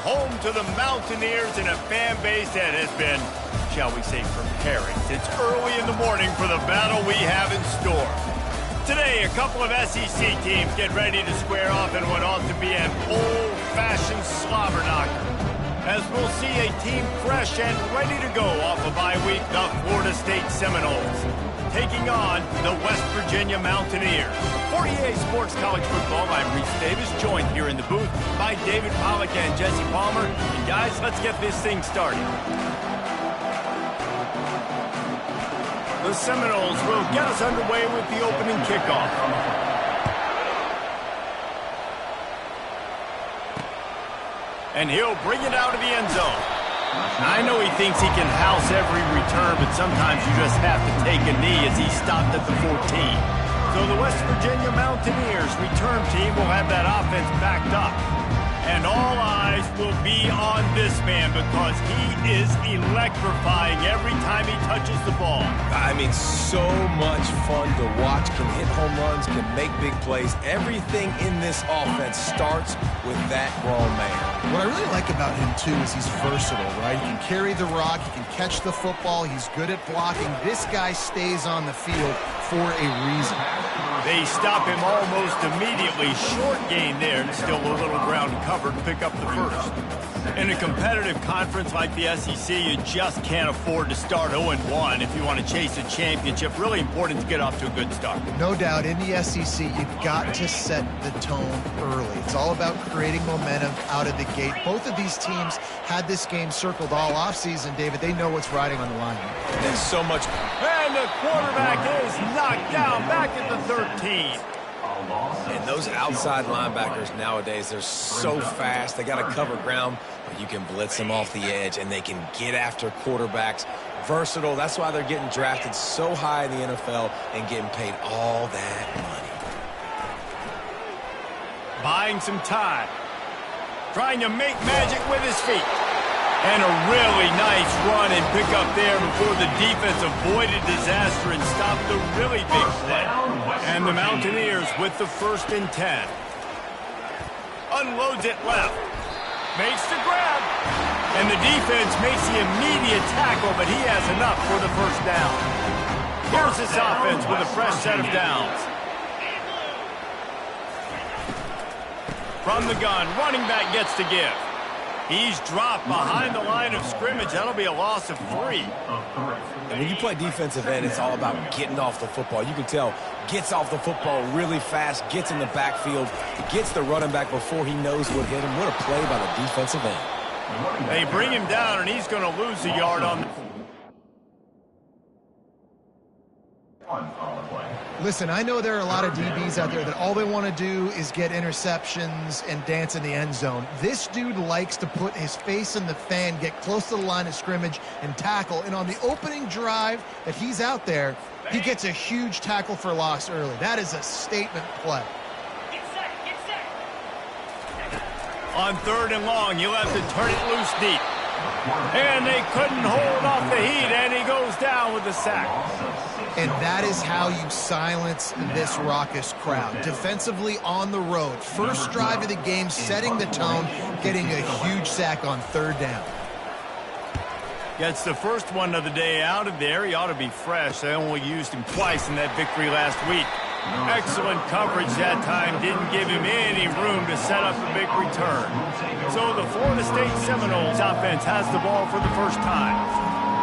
home to the Mountaineers and a fan base that has been, shall we say, preparing since early in the morning for the battle we have in store. Today, a couple of SEC teams get ready to square off in what ought to be an old-fashioned slobber knocker. As we'll see a team fresh and ready to go off a bye week, the Florida State Seminoles, taking on the West Virginia Mountaineers. For EA Sports College Football, I'm Reese Davis, joined here in the booth by David Pollack and Jesse Palmer. And guys, let's get this thing started. The Seminoles will get us underway with the opening kickoff. And he'll bring it out of the end zone. I know he thinks he can house every return, but sometimes you just have to take a knee as he stopped at the 14. So the West Virginia Mountaineers return team will have that offense backed up. And all eyes will be on this man because he is electrifying every time he touches the ball. I mean, so much fun to watch. Can hit home runs, can make big plays. Everything in this offense starts with that grown man. What I really like about him, too, is he's versatile, right? He can carry the rock, he can catch the football, he's good at blocking. This guy stays on the field for a reason. They stop him almost immediately. Short gain there, and still a little ground covered to pick up the first. In a competitive conference like the SEC, you just can't afford to start 0-1 if you want to chase a championship. Really important to get off to a good start. No doubt, in the SEC, you've got to set the tone early. It's all about creating momentum out of the gate. Both of these teams had this game circled all offseason, David. They know what's riding on the line. There's so much. And the quarterback is knocked down back at the 13. And those outside linebackers nowadays, they're so fast. They got to cover ground, but you can blitz them off the edge, and they can get after quarterbacks. Versatile. That's why they're getting drafted so high in the NFL and getting paid all that money. Buying some time. Trying to make magic with his feet. And a really nice run and pick up there before the defense avoided disaster and stopped the really big play. And the Mountaineers with the 1st and 10. Unloads it left. Makes the grab. And the defense makes the immediate tackle, but he has enough for the 1st down. Here's this offense with a fresh set of downs. From the gun, running back gets to give. He's dropped behind the line of scrimmage. That'll be a loss of 3. And when you play defensive end, it's all about getting off the football. You can tell, gets off the football really fast, gets in the backfield, gets the running back before he knows what hit him. What a play by the defensive end. They bring him down, and he's going to lose a yard on the... Listen, I know there are a lot of DBs out there that all they want to do is get interceptions and dance in the end zone. This dude likes to put his face in the fan, get close to the line of scrimmage, and tackle. And on the opening drive that he's out there, he gets a huge tackle for loss early. That is a statement play. On 3rd and long, he'll have to turn it loose deep. And they couldn't hold off the heat, and he goes down with the sack. And that is how you silence this raucous crowd. Defensively on the road. First drive of the game, setting the tone, getting a huge sack on 3rd down. Gets the first one of the day out of there. He ought to be fresh. They only used him twice in that victory last week. Excellent coverage that time. Didn't give him any room to set up a big return. So the Florida State Seminoles offense has the ball for the first time.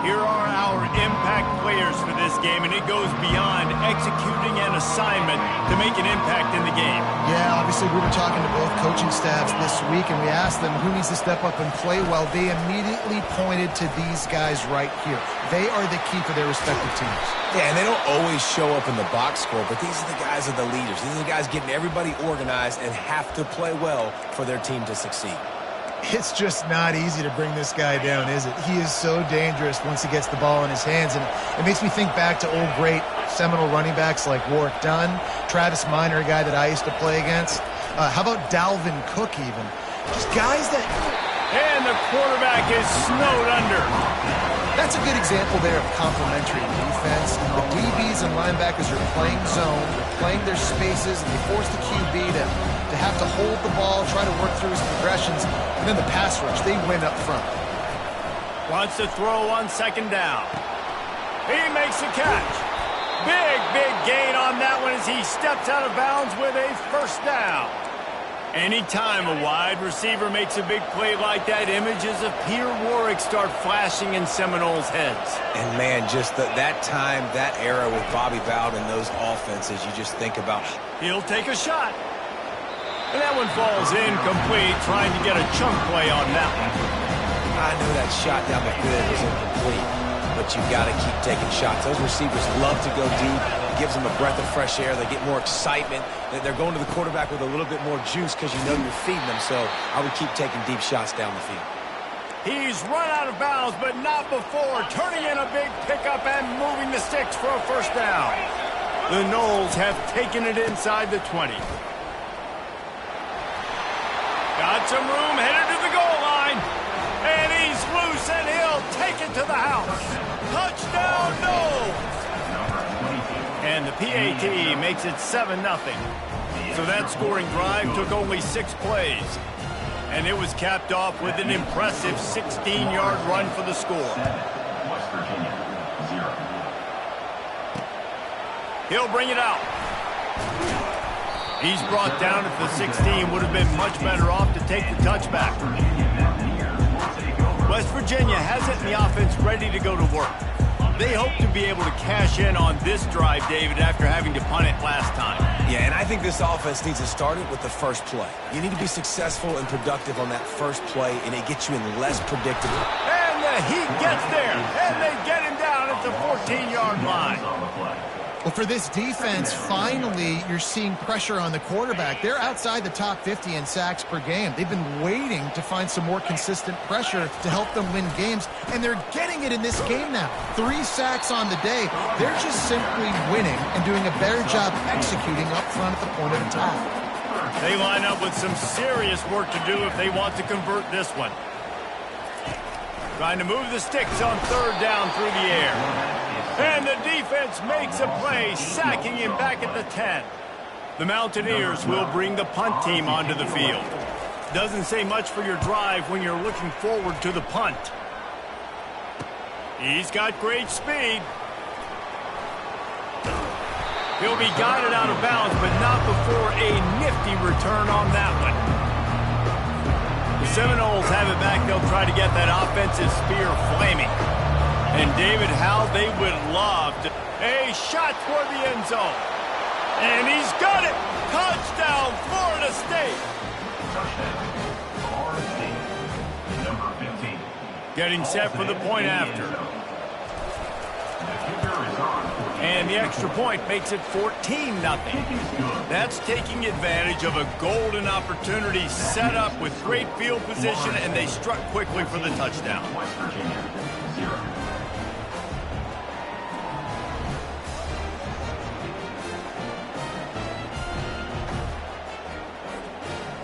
Here are our impact players for this game, and it goes beyond executing an assignment to make an impact in the game. Yeah, obviously we were talking to both coaching staffs this week, and we asked them who needs to step up and play well. They immediately pointed to these guys right here. They are the key for their respective teams. Yeah, and they don't always show up in the box score, but these are the guys that are the leaders. These are the guys getting everybody organized and have to play well for their team to succeed. It's just not easy to bring this guy down, is it? He is so dangerous once he gets the ball in his hands, and it makes me think back to old great Seminole running backs like Warwick Dunn, Travis Minor, a guy that I used to play against. How about Dalvin Cook even? Just guys that... And the quarterback is snowed under. That's a good example there of complementary defense. The DBs and linebackers are playing zone, they're playing their spaces, and they force the QB to to have to hold the ball, try to work through his progressions, and then the pass rush, they win up front. Wants to throw on second down. He makes the catch. Big gain on that one as he steps out of bounds with a first down. Anytime a wide receiver makes a big play like that, images of Peter Warrick start flashing in Seminoles' heads. And, man, just that time, that era with Bobby Bowden and those offenses, you just think about. He'll take a shot. And that one falls incomplete, trying to get a chunk play on that one. I know that shot down the field was incomplete, but you got to keep taking shots. Those receivers love to go deep. It gives them a breath of fresh air. They get more excitement. They're going to the quarterback with a little bit more juice because you know you're feeding them. So I would keep taking deep shots down the field. He's run out of bounds, but not before turning in a big pickup and moving the sticks for a first down. The Noles have taken it inside the 20. Got some room, headed to the goal line. And he's loose, and he'll take it to the house. Touchdown, Noles! And the PAT makes it 7-0. So that scoring drive took only 6 plays. And it was capped off with an impressive 16-yard run for the score. West Virginia, 0. He'll bring it out. He's brought down at the 16. Would have been much better off to take the touchback. West Virginia has it in the offense ready to go to work. They hope to be able to cash in on this drive, David, after having to punt it last time. Yeah, and I think this offense needs to start it with the first play. You need to be successful and productive on that first play, and it gets you in less predictable. And the Heat gets there, and they get him down at the 14-yard line. Well, for this defense, finally, you're seeing pressure on the quarterback. They're outside the top 50 in sacks per game. They've been waiting to find some more consistent pressure to help them win games, and they're getting it in this game now. 3 sacks on the day. They're just simply winning and doing a better job executing up front at the point of attack. They line up with some serious work to do if they want to convert this one. Trying to move the sticks on third down through the air. And the defense makes a play, sacking him back at the 10. The Mountaineers will bring the punt team onto the field. Doesn't say much for your drive when you're looking forward to the punt. He's got great speed. He'll be guided out of bounds, but not before a nifty return on that one. The Seminoles have it back. They'll try to get that offensive spear flaming. And David, how they would love to. A shot toward the end zone. And he's got it. Touchdown, Florida State. Touchdown, Florida State, number 15. Getting set for the point after. And the extra point makes it 14-0. That's taking advantage of a golden opportunity set up with great field position, and they struck quickly for the touchdown. West Virginia, 0.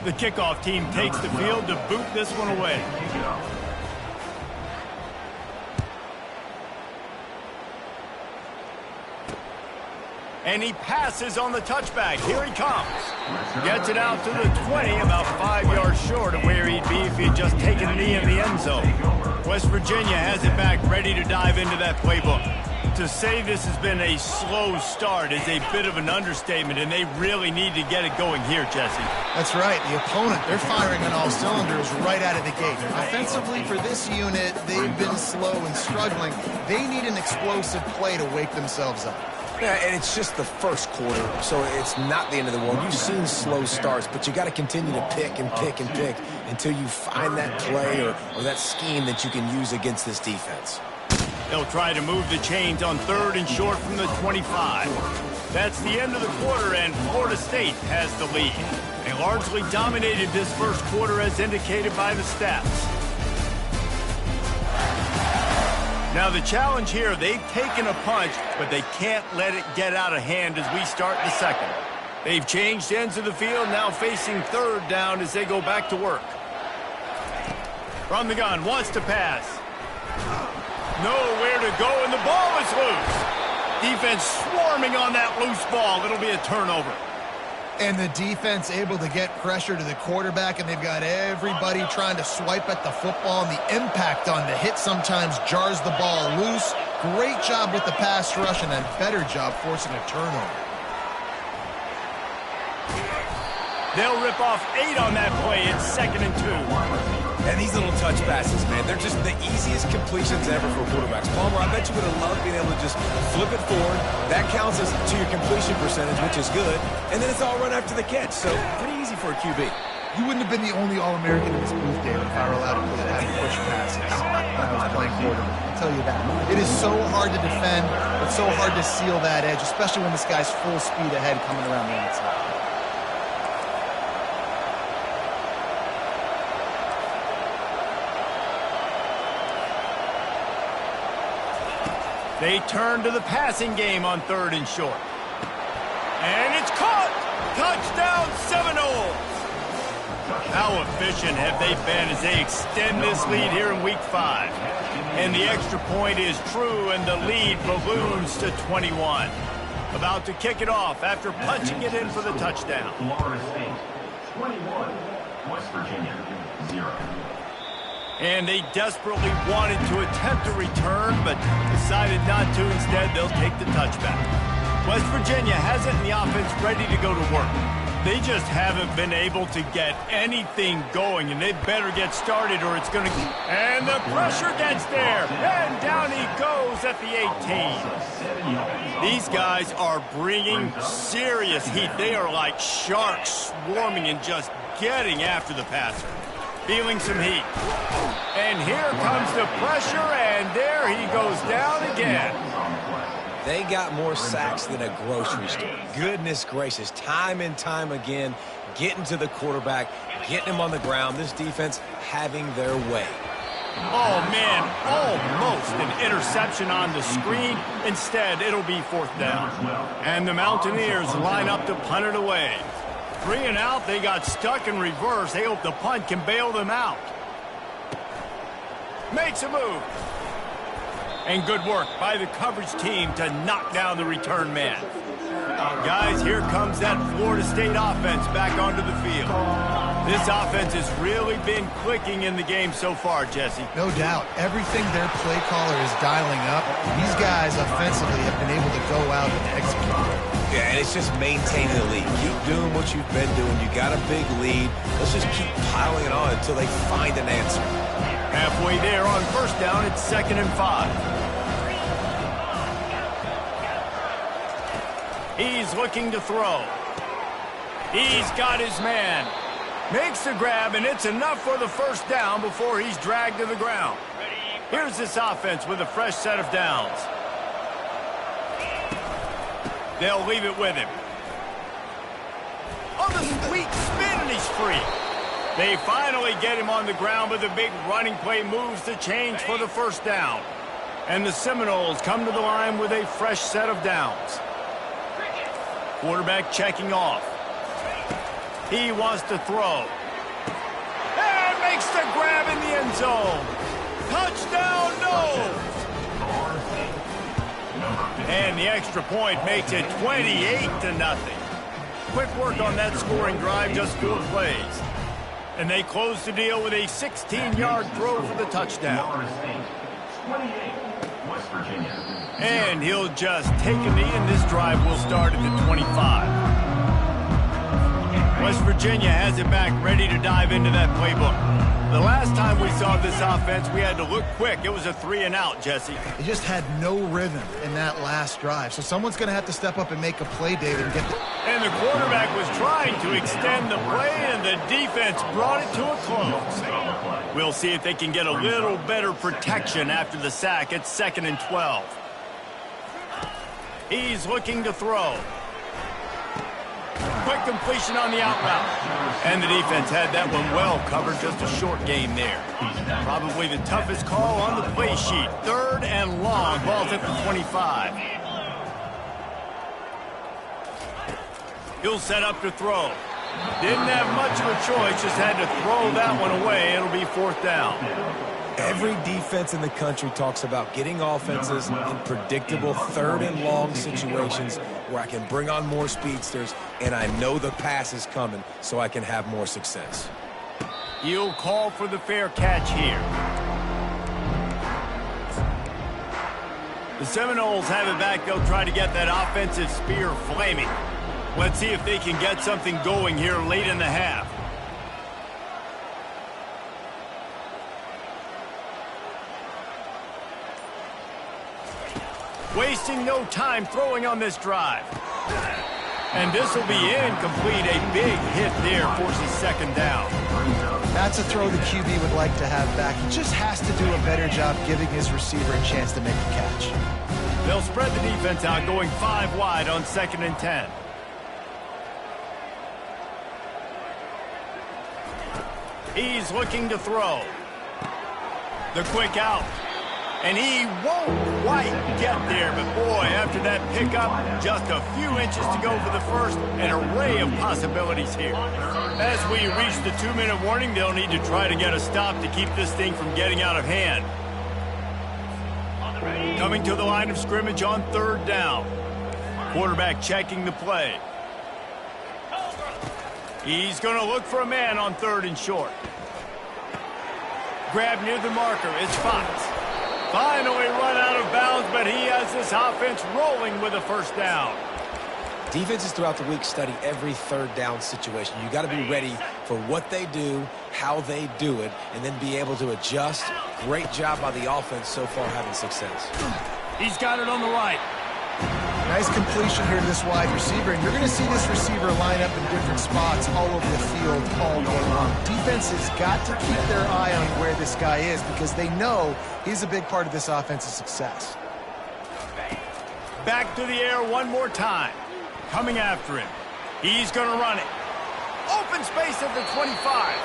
The kickoff team takes the field to boot this one away. And he passes on the touchback. Here he comes. Gets it out to the 20, about 5 yards short of where he'd be if he'd just taken a knee in the end zone. West Virginia has it back, ready to dive into that playbook. To say this has been a slow start is a bit of an understatement, and they really need to get it going here, Jesse. That's right. The opponent, they're firing on all cylinders right out of the gate. Offensively, for this unit, they've been slow and struggling. They need an explosive play to wake themselves up. Yeah, and it's just the first quarter, so it's not the end of the world. You've seen slow starts, but you got to continue to pick and pick and pick until you find that play or that scheme that you can use against this defense. They'll try to move the chains on third and short from the 25. That's the end of the quarter, and Florida State has the lead. They largely dominated this first quarter as indicated by the stats. Now the challenge here, they've taken a punch, but they can't let it get out of hand as we start the second. They've changed ends of the field, now facing third down as they go back to work. From the gun, wants to pass. Nowhere to go, and the ball is loose. Defense swarming on that loose ball. It'll be a turnover. And the defense able to get pressure to the quarterback, and they've got everybody trying to swipe at the football, and the impact on the hit sometimes jars the ball loose. Great job with the pass rush, and a better job forcing a turnover. They'll rip off 8 on that play. It's 2nd and 2. And these little touch passes, man, they're just the easiest completions ever for quarterbacks. Palmer, I bet you would have loved being able to just flip it forward. That counts as to your completion percentage, which is good. And then it's all run after the catch, so pretty easy for a QB. You wouldn't have been the only All-American in this booth, David, if I were allowed to put that push passes when I was playing quarterback. I'll tell you that. It is so hard to defend. It's so hard to seal that edge, especially when this guy's full speed ahead coming around the outside. They turn to the passing game on 3rd and short. And it's caught! Touchdown Seminoles! How efficient have they been as they extend this lead here in Week 5? And the extra point is true, and the lead balloons to 21. About to kick it off after punching it in for the touchdown. Florida State, 21. West Virginia, 0. And they desperately wanted to attempt a return, but decided not to. Instead, they'll take the touchback. West Virginia has it in the offense ready to go to work. They just haven't been able to get anything going, and they better get started or it's going to... And the pressure gets there, and down he goes at the 18. These guys are bringing serious heat. They are like sharks swarming and just getting after the passer. Feeling some heat. And here comes the pressure, and there he goes down again. They got more sacks than a grocery store. Goodness gracious, time and time again, getting to the quarterback, getting him on the ground. This defense having their way. Oh, man, almost an interception on the screen. Instead, it'll be 4th down. And the Mountaineers line up to punt it away. 3 and out, they got stuck in reverse. They hope the punt can bail them out. Makes a move. And good work by the coverage team to knock down the return man. Guys, here comes that Florida State offense back onto the field. This offense has really been clicking in the game so far, Jesse. No doubt. Everything their play caller is dialing up, these guys offensively have been able to go out and execute. Yeah, and it's just maintaining the lead. Keep doing what you've been doing. You got a big lead. Let's just keep piling it on until they find an answer. Halfway there on 1st down, it's 2nd and 5. He's looking to throw. He's got his man. Makes the grab, and it's enough for the 1st down before he's dragged to the ground. Here's this offense with a fresh set of downs. They'll leave it with him. On the sweet spin, and he's free. They finally get him on the ground, but the big running play moves the change for the 1st down. And the Seminoles come to the line with a fresh set of downs. Quarterback checking off. He wants to throw. And makes the grab in the end zone. Touchdown, no! And the extra point makes it 28-0. Quick work on that scoring drive, just 4 plays. And they close the deal with a 16-yard throw for the touchdown. And he'll just take a knee, and this drive will start at the 25. West Virginia has it back, ready to dive into that playbook. The last time we saw this offense, we had to look quick. It was a 3 and out, Jesse. They just had no rhythm in that last drive. So someone's going to have to step up and make a play, David, and get the... And the quarterback was trying to extend the play, and the defense brought it to a close. We'll see if they can get a little better protection after the sack. It's 2nd and 12. He's looking to throw. Quick completion on the out route. And the defense had that one well covered. Just a short game there. Probably the toughest call on the play sheet. 3rd and long. Ball's at the 25. He'll set up to throw. Didn't have much of a choice. Just had to throw that one away. It'll be 4th down. Every defense in the country talks about getting offenses in predictable third and long situations where I can bring on more speedsters and I know the pass is coming so I can have more success. He'll call for the fair catch here. The Seminoles have it back. They'll try to get that offensive spear flaming. Let's see if they can get something going here late in the half. Wasting no time throwing on this drive. And this will be incomplete. A big hit there forces second down. That's a throw the QB would like to have back. He just has to do a better job giving his receiver a chance to make the catch. They'll spread the defense out, going 5 wide on 2nd and 10. He's looking to throw. The quick out. And he won't quite get there, but boy, after that pickup, just a few inches to go for the first, an array of possibilities here. As we reach the 2-minute warning, they'll need to try to get a stop to keep this thing from getting out of hand. Coming to the line of scrimmage on 3rd down. Quarterback checking the play. He's going to look for a man on 3rd and short. Grab near the marker, it's Fox. Finally run out of bounds, but he has this offense rolling with a first down. Defenses throughout the week study every 3rd down situation. You got to be ready for what they do, how they do it, and then be able to adjust. Great job by the offense so far having success. He's got it on the right. Nice completion here to this wide receiver, and you're going to see this receiver line up in different spots all over the field all day long. Defense has got to keep their eye on where this guy is because they know he's a big part of this offense's success. Back to the air one more time. Coming after him. He's going to run it. Open space at the 25.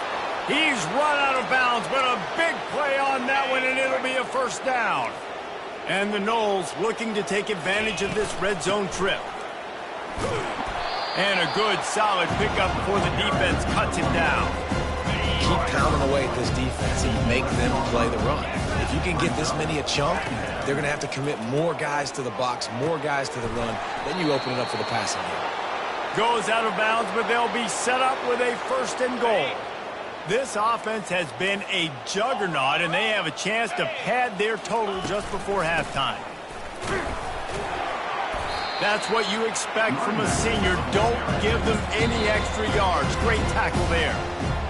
He's run out of bounds, but a big play on that one, and it'll be a first down. And the Noles looking to take advantage of this red zone trip. And a good, solid pickup before the defense cuts him down. Keep pounding away at this defense and make them play the run. If you can get this many a chunk, they're going to have to commit more guys to the box, more guys to the run. Then you open it up for the passing game. Goes out of bounds, but they'll be set up with a 1st and goal. This offense has been a juggernaut, and they have a chance to pad their total just before halftime. That's what you expect from a senior. Don't give them any extra yards. Great tackle there.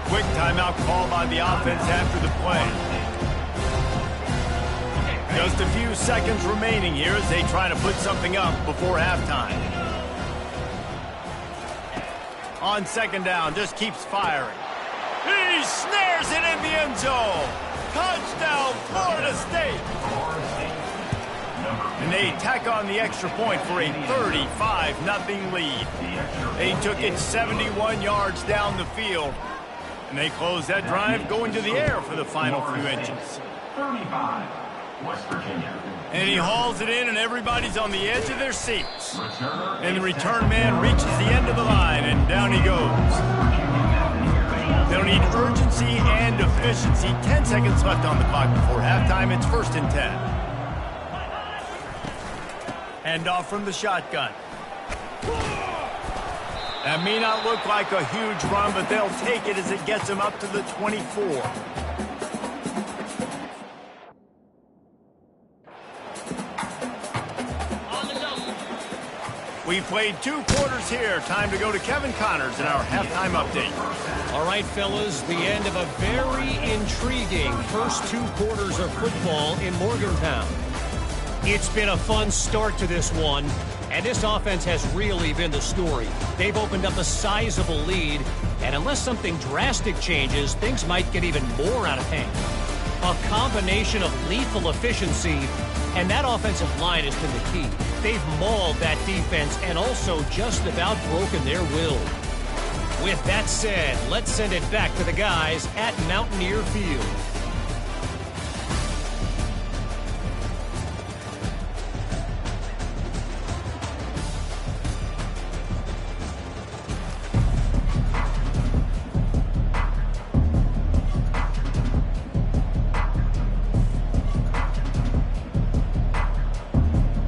Quick timeout call by the offense after the play. Just a few seconds remaining here as they try to put something up before halftime. On 2nd down, just keeps firing. He snares it in the end zone. Touchdown, Florida State. And they tack on the extra point for a 35-0 lead. They took it 71 yards down the field. And they close that drive going to the air for the final few inches. 35, West Virginia. And he hauls it in, and everybody's on the edge of their seats. And the return man reaches the end of the line, and down he goes. They'll need urgency and efficiency. 10 seconds left on the clock before halftime. It's 1st and 10. Hand off from the shotgun. That may not look like a huge run, but they'll take it as it gets them up to the 24. We played 2 quarters here. Time to go to Kevin Connors in our halftime update. All right, fellas, the end of a very intriguing first 2 quarters of football in Morgantown. It's been a fun start to this one, and this offense has really been the story. They've opened up a sizable lead, and unless something drastic changes, things might get even more out of hand. A combination of lethal efficiency, and that offensive line has been the key. They've mauled that defense and also just about broken their will. With that said, let's send it back to the guys at Mountaineer Field.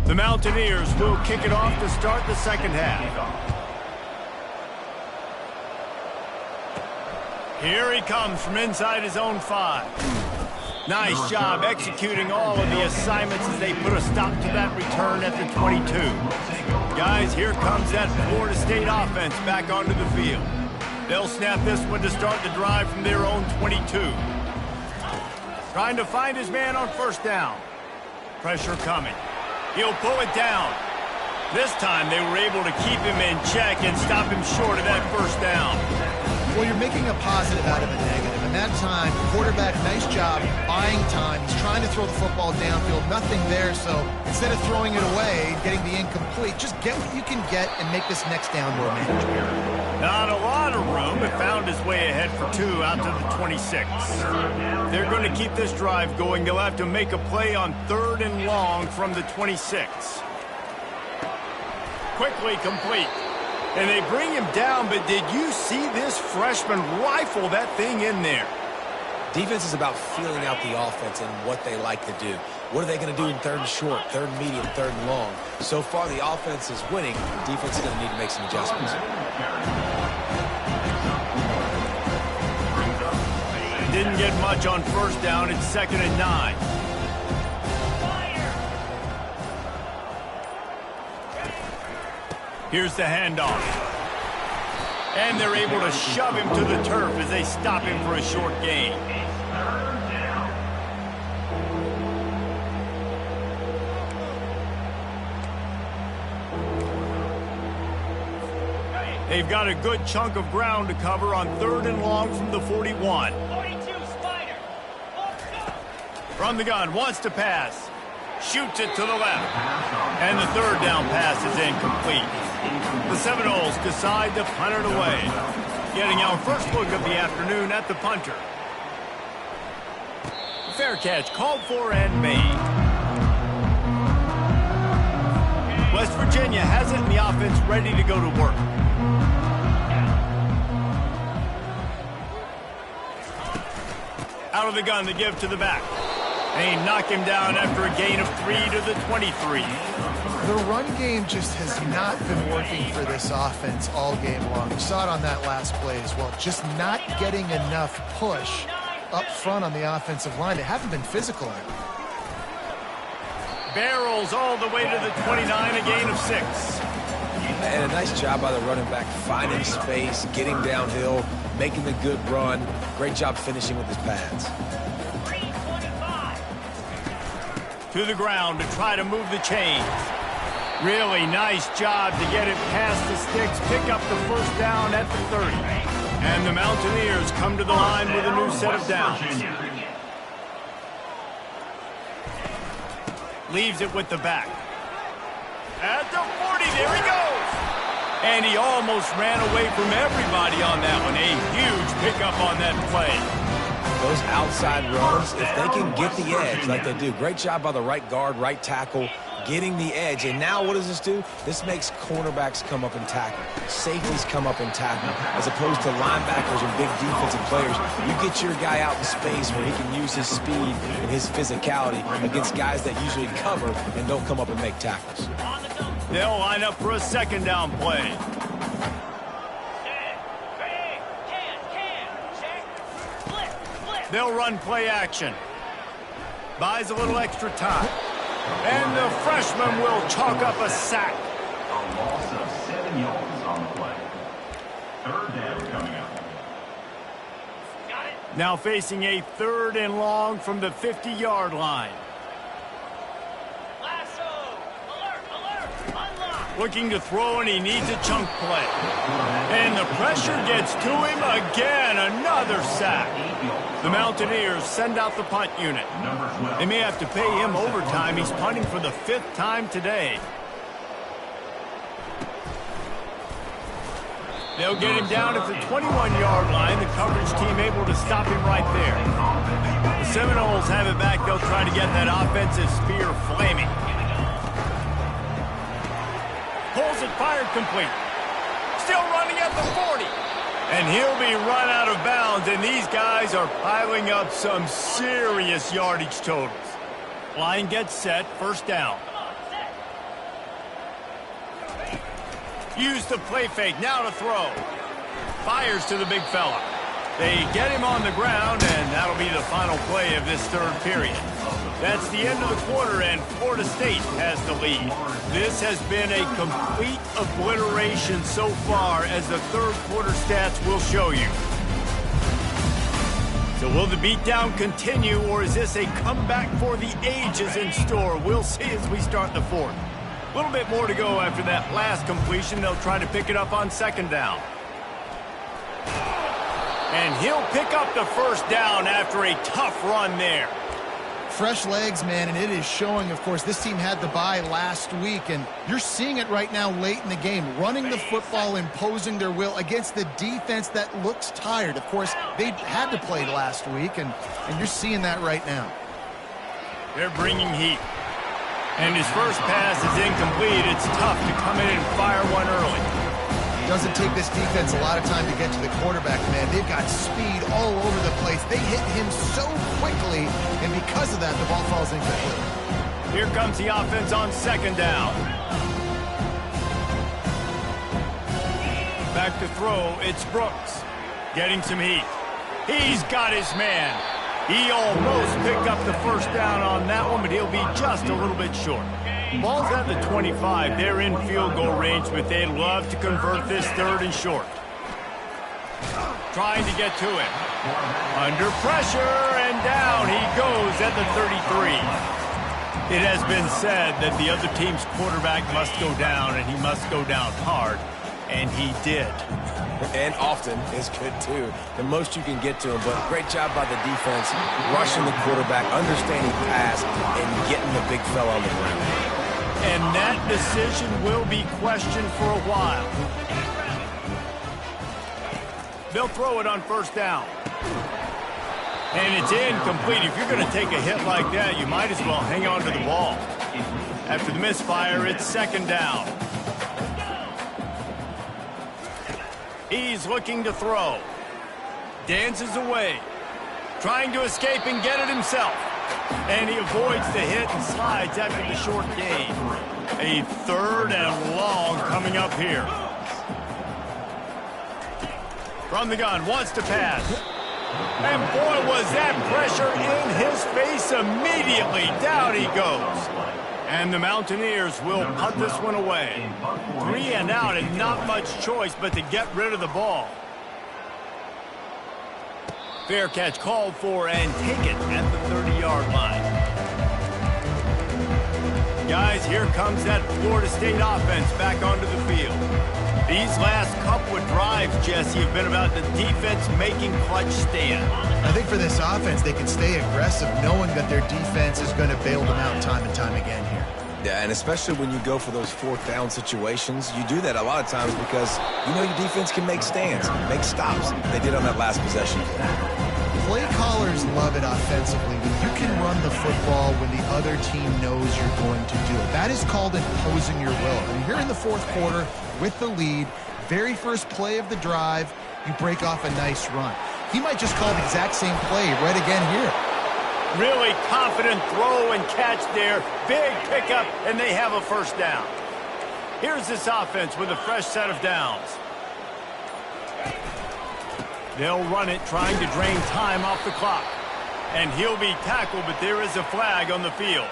The Mountaineers will kick it off to start the second half. Here he comes from inside his own 5. Nice job executing all of the assignments as they put a stop to that return at the 22. Guys, here comes that Florida State offense back onto the field. They'll snap this one to start the drive from their own 22. Trying to find his man on first down. Pressure coming. He'll pull it down. This time they were able to keep him in check and stop him short of that first down. Well, you're making a positive out of a negative. And that time, quarterback, nice job buying time. He's trying to throw the football downfield. Nothing there, so instead of throwing it away, getting the incomplete, just get what you can get and make this next down more manageable. Not a lot of room. It found his way ahead for 2 out to the 26. They're going to keep this drive going. They'll have to make a play on 3rd and long from the 26. Quickly complete. And they bring him down, but did you see this freshman rifle that thing in there? Defense is about feeling out the offense and what they like to do. What are they going to do in 3rd and short, 3rd and medium, 3rd and long? So far, the offense is winning. The defense is going to need to make some adjustments. Didn't get much on first down. It's 2nd and 9. Here's the handoff. And they're able to shove him to the turf as they stop him for a short gain. They've got a good chunk of ground to cover on 3rd and long from the 41. 42, Spider. From the gun, wants to pass. Shoots it to the left. And the 3rd down pass is incomplete. The Seminoles decide to punt it away. Getting our first look of the afternoon at the punter. Fair catch called for and made. West Virginia has it in the offense ready to go to work. Out of the gun to give to the back. They knock him down after a gain of 3 to the 23. The run game just has not been working for this offense all game long. You saw it on that last play as well. Just not getting enough push up front on the offensive line. They haven't been physical in it. Barrels all the way to the 29, a gain of 6. And a nice job by the running back, finding space, getting downhill, making the good run. Great job finishing with his pads. To the ground to try to move the chains. Really nice job to get it past the sticks, pick up the first down at the 30. And the Mountaineers come to the line with a new set of downs. Leaves it with the back. At the 40, there he goes. And he almost ran away from everybody on that one. A huge pickup on that play. Those outside runs, if they can get the edge like they do, great job by the right guard, right tackle, getting the edge. And now what does this do? This makes cornerbacks come up and tackle. Safeties come up and tackle, as opposed to linebackers and big defensive players. You get your guy out in space where he can use his speed and his physicality against guys that usually cover and don't come up and make tackles. They'll line up for a 2nd down play. They'll run play action. Buys a little extra time. And the freshman will chalk up a sack. A loss of 7 yards on the play. 3rd down coming up. Now facing a 3rd and long from the 50-yard line. Looking to throw, and he needs a chunk play. And the pressure gets to him again. Another sack. The Mountaineers send out the punt unit. They may have to pay him overtime. He's punting for the 5th time today. They'll get him down at the 21-yard line. The coverage team able to stop him right there. The Seminoles have it back. They'll try to get that offensive spear flaming. Pulls it, fired complete. Still running at the 40. And he'll be run out of bounds, and these guys are piling up some serious yardage totals. Line gets set, 1st down. Use the play fake, now to throw. Fires to the big fella. They get him on the ground, and that'll be the final play of this third period. That's the end of the quarter, and Florida State has the lead. This has been a complete obliteration so far, as the third quarter stats will show you. So will the beatdown continue, or is this a comeback for the ages in store? We'll see as we start the fourth. A little bit more to go after that last completion. They'll try to pick it up on second down. And he'll pick up the first down after a tough run there. Fresh legs, man, and it is showing. Of course, this team had the bye last week, and you're seeing it right now late in the game. Running the football, imposing their will against the defense that looks tired. Of course, they had to play last week, and you're seeing that right now. They're bringing heat. And his first pass is incomplete. It's tough to come in and fire one early. Doesn't take this defense a lot of time to get to the quarterback, man. They've got speed all over the place. They hit him so quickly, and because of that, the ball falls incomplete. Here comes the offense on second down. Back to throw, it's Brooks. Getting some heat. He's got his man. He almost picked up the first down on that one, but he'll be just a little bit short. Ball's at the 25. They're in field goal range, but they'd love to convert this third and short. Trying to get to him. Under pressure, and down he goes at the 33. It has been said that the other team's quarterback must go down, and he must go down hard, and he did. And often is good, too. The most you can get to him, but great job by the defense, rushing the quarterback, understanding pass, and getting the big fella on the ground. And that decision will be questioned for a while. They'll throw it on first down. And it's incomplete. If you're going to take a hit like that, you might as well hang on to the ball. After the misfire, it's second down. He's looking to throw. Dances away. Trying to escape and get it himself. And he avoids the hit and slides after the short gain. A third and long coming up here. From the gun, wants to pass. And boy, was that pressure in his face immediately. Down he goes. And the Mountaineers will punt this one away. 3 and out, and not much choice but to get rid of the ball. Fair catch called for, and take it at the 30-yard line. Guys, here comes that Florida State offense back onto the field. These last couple of drives, Jesse, have been about the defense making clutch stand. I think for this offense, they can stay aggressive knowing that their defense is going to bail them out time and time again here. Yeah, and especially when you go for those fourth down situations, you do that a lot of times because you know your defense can make stands, make stops. They did on that last possession. Play callers love it offensively when you can run the football when the other team knows you're going to do it. That is called imposing your will. And here in the fourth quarter with the lead, very first play of the drive, you break off a nice run. He might just call the exact same play right again here. Really confident throw and catch there. Big pickup, and they have a first down. Here's this offense with a fresh set of downs. They'll run it, trying to drain time off the clock. And he'll be tackled, but there is a flag on the field.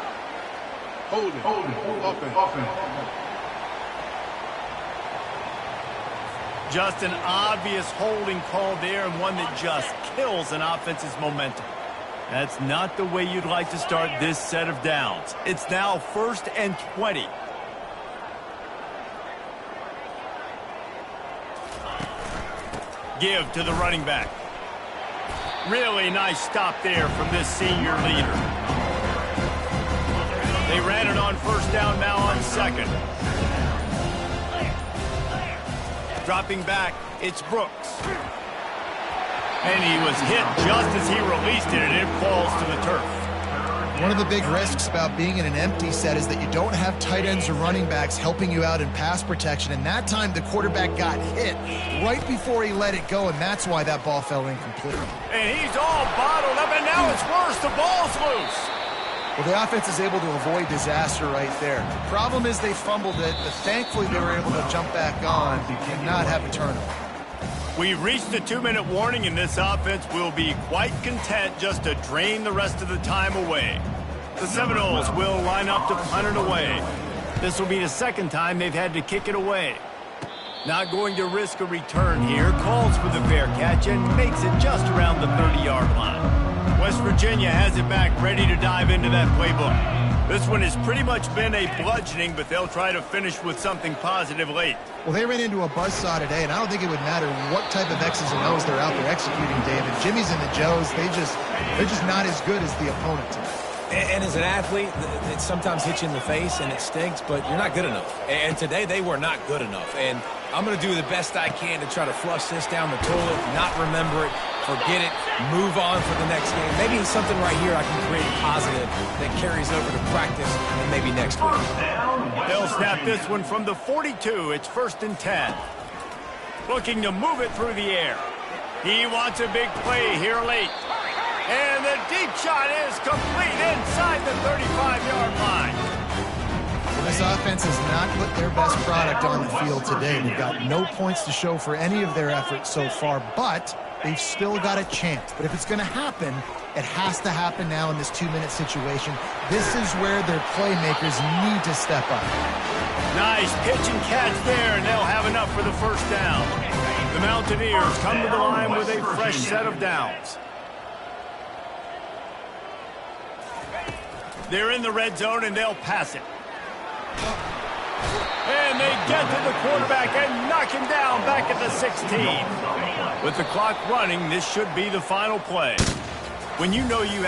Holding. Offense. Just an obvious holding call there, and one that just kills an offense's momentum. That's not the way you'd like to start this set of downs. It's now 1st and 20. Give to the running back. Really nice stop there from this senior leader. They ran it on first down, now on second. Dropping back, it's Brooks. And he was hit just as he released it, and it falls to the turf. One of the big risks about being in an empty set is that you don't have tight ends or running backs helping you out in pass protection. And that time, the quarterback got hit right before he let it go, and that's why that ball fell incomplete. And he's all bottled up, and now it's worse. The ball's loose. Well, the offense is able to avoid disaster right there. The problem is they fumbled it, but thankfully they were able to jump back on and not have a turnover. We've reached the 2-minute warning, and this offense will be quite content just to drain the rest of the time away. The Seminoles will line up to punt it away. This will be the second time they've had to kick it away. Not going to risk a return here. Calls for the fair catch and makes it just around the 30-yard line. West Virginia has it back, ready to dive into that playbook. This one has pretty much been a bludgeoning, but they'll try to finish with something positive late. Well, they ran into a buzzsaw today, and I don't think it would matter what type of X's and O's they're out there executing, David. Jimmy's and the Joes, they're just not as good as the opponent today. And as an athlete, it sometimes hits you in the face and it stinks, but you're not good enough. And today they were not good enough. And I'm going to do the best I can to try to flush this down the toilet, not remember it, forget it, move on for the next game. Maybe something right here I can create positive that carries over to practice and maybe next week. They'll snap this one from the 42. It's 1st and 10. Looking to move it through the air. He wants a big play here late. And the deep shot is complete inside the 35-yard line. Well, this offense has not put their best product on the field today. They've got no points to show for any of their efforts so far, but they've still got a chance. But if it's going to happen, it has to happen now in this 2-minute situation. This is where their playmakers need to step up. Nice pitch and catch there, and they'll have enough for the first down. The Mountaineers come to the line with a fresh set of downs. They're in the red zone, and they'll pass it. And they get to the quarterback and knock him down back at the 16. With the clock running, this should be the final play. When you know you